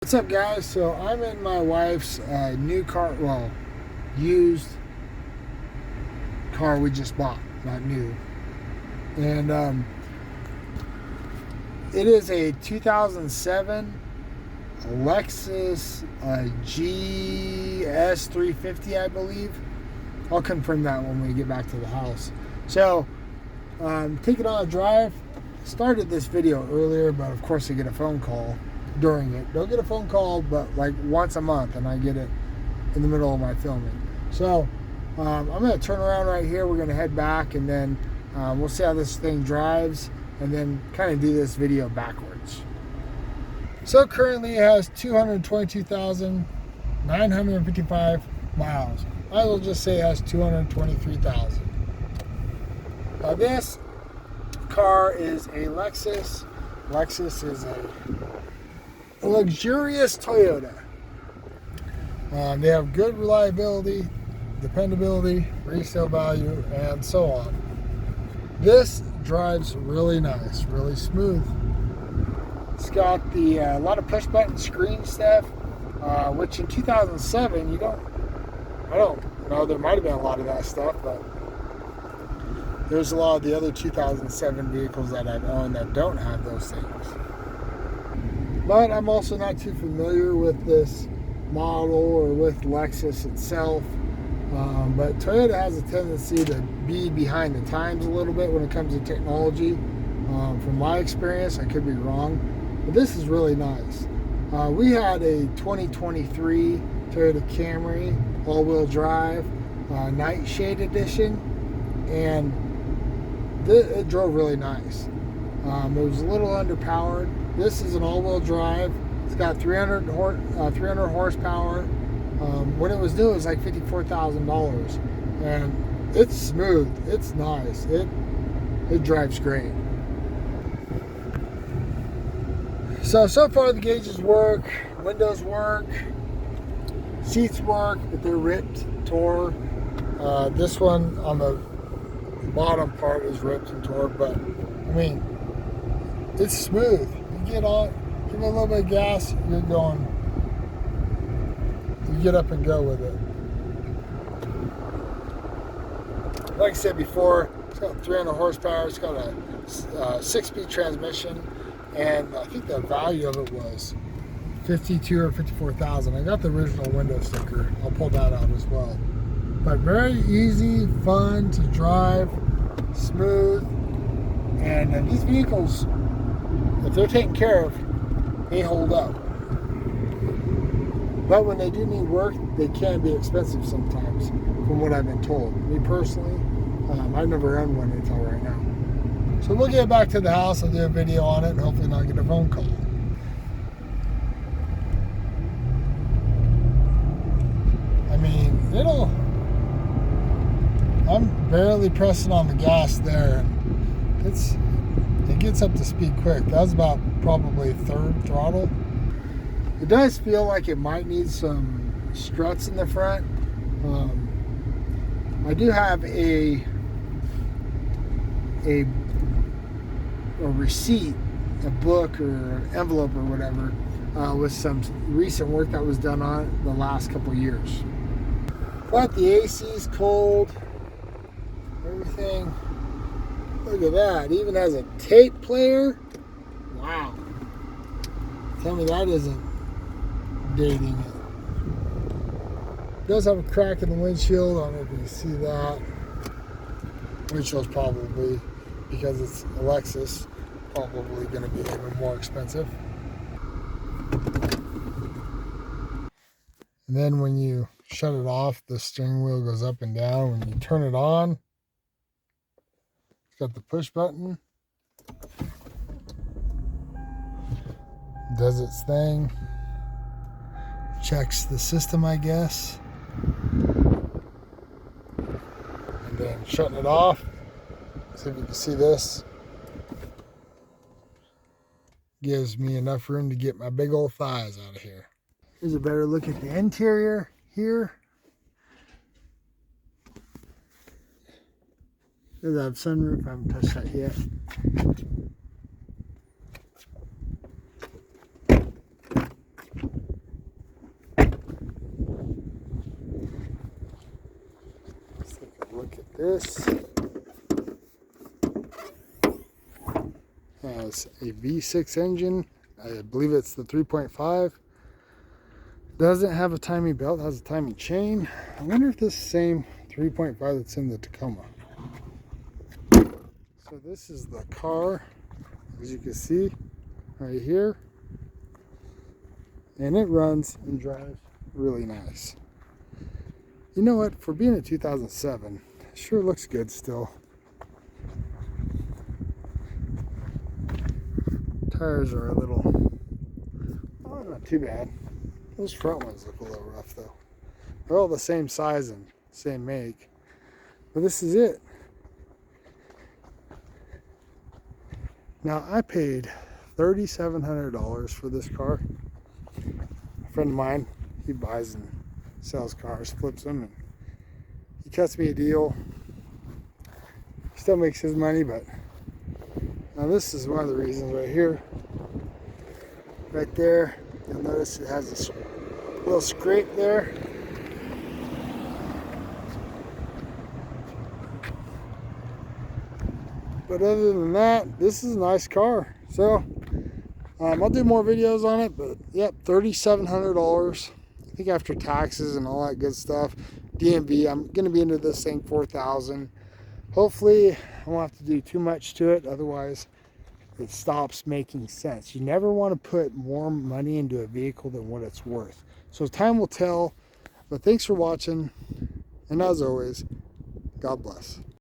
What's up, guys? So I'm in my wife's new car, used car we just bought, not new. And it is a 2007 Lexus GS350, I believe. I'll confirm that when we get back to the house. So, taking on a drive. Started this video earlier, but of course I get a phone call during it. Don't get a phone call, but like once a month, and I get it in the middle of my filming. So I'm going to turn around right here. We're going to head back, and then we'll see how this thing drives, and then kind of do this video backwards. So currently it has 222,955 miles. I will just say it has 223,000. This car is a Lexus. Lexus is a luxurious Toyota. They have good reliability, dependability, resale value, and so on. This drives really nice, really smooth. It's got the a lot of push button screen stuff, which in 2007 I don't know, there might have been a lot of that stuff, but there's a lot of the other 2007 vehicles that I've owned that don't have those things. But I'm also not too familiar with this model or with Lexus itself. But Toyota has a tendency to be behind the times a little bit when it comes to technology. From my experience, I could be wrong, but this is really nice. We had a 2023 Toyota Camry all-wheel drive Nightshade edition, and it drove really nice. It was a little underpowered. This is an all-wheel drive. It's got 300 horsepower. What it was doing was like $54,000, and it's smooth. It's nice. It drives great. So far the gauges work, windows work, seats work, but they're ripped, tore. This one on the bottom part is ripped and tore, but I mean, it's smooth. You get on, give it a little bit of gas, you're going. You get up and go with it. Like I said before, it's got 300 horsepower. It's got a 6-speed transmission, and I think the value of it was $52,000 or $54,000. I got the original window sticker. I'll pull that out as well. But very easy, fun to drive, smooth, and these vehicles, if they're taken care of, they hold up. But when they do need work, they can be expensive sometimes, from what I've been told. Me personally, I've never owned one until right now. So we'll get back to the house. I'll do a video on it and hopefully not get a phone call. I mean, I'm barely pressing on the gas there, and it gets up to speed quick. That was about probably third throttle. It does feel like it might need some struts in the front. I do have a receipt, a book or an envelope or whatever, with some recent work that was done on it the last couple years. But the AC is cold. Everything. Look at that. It even has a tape player. Wow. Tell me that isn't dating it. It does have a crack in the windshield. I don't know if you can see that. Windshield's probably, because it's a Lexus, probably going to be even more expensive. And then when you shut it off, the steering wheel goes up and down. When you turn it on, it's got the push button. Does its thing. Checks the system, I guess. And then shutting it off. See if you can see this. Gives me enough room to get my big old thighs out of here. Here's a better look at the interior here. Does that have sunroof? I haven't touched that yet. look at this. Has a V6 engine. I believe it's the 3.5. Doesn't have a timing belt, has a timing chain. I wonder if this is the same 3.5 that's in the Tacoma. So this is the car, as you can see right here. And it runs and drives really nice. You know what, for being a 2007, it sure looks good still. Tires are a little, oh, not too bad. Those front ones look a little rough though. They're all the same size and same make. But this is it. Now I paid $3,700 for this car. A friend of mine, he buys and sells cars, flips them, and he cuts me a deal. He still makes his money, but now this is one of the reasons right here. Right there, you'll notice it has a little scrape there. But other than that, this is a nice car. So I'll do more videos on it, but yep, $3,700. I think after taxes and all that good stuff, DMV, I'm going to be into this thing $4,000. Hopefully, I won't have to do too much to it. Otherwise, it stops making sense. You never want to put more money into a vehicle than what it's worth. So time will tell. But thanks for watching. And as always, God bless.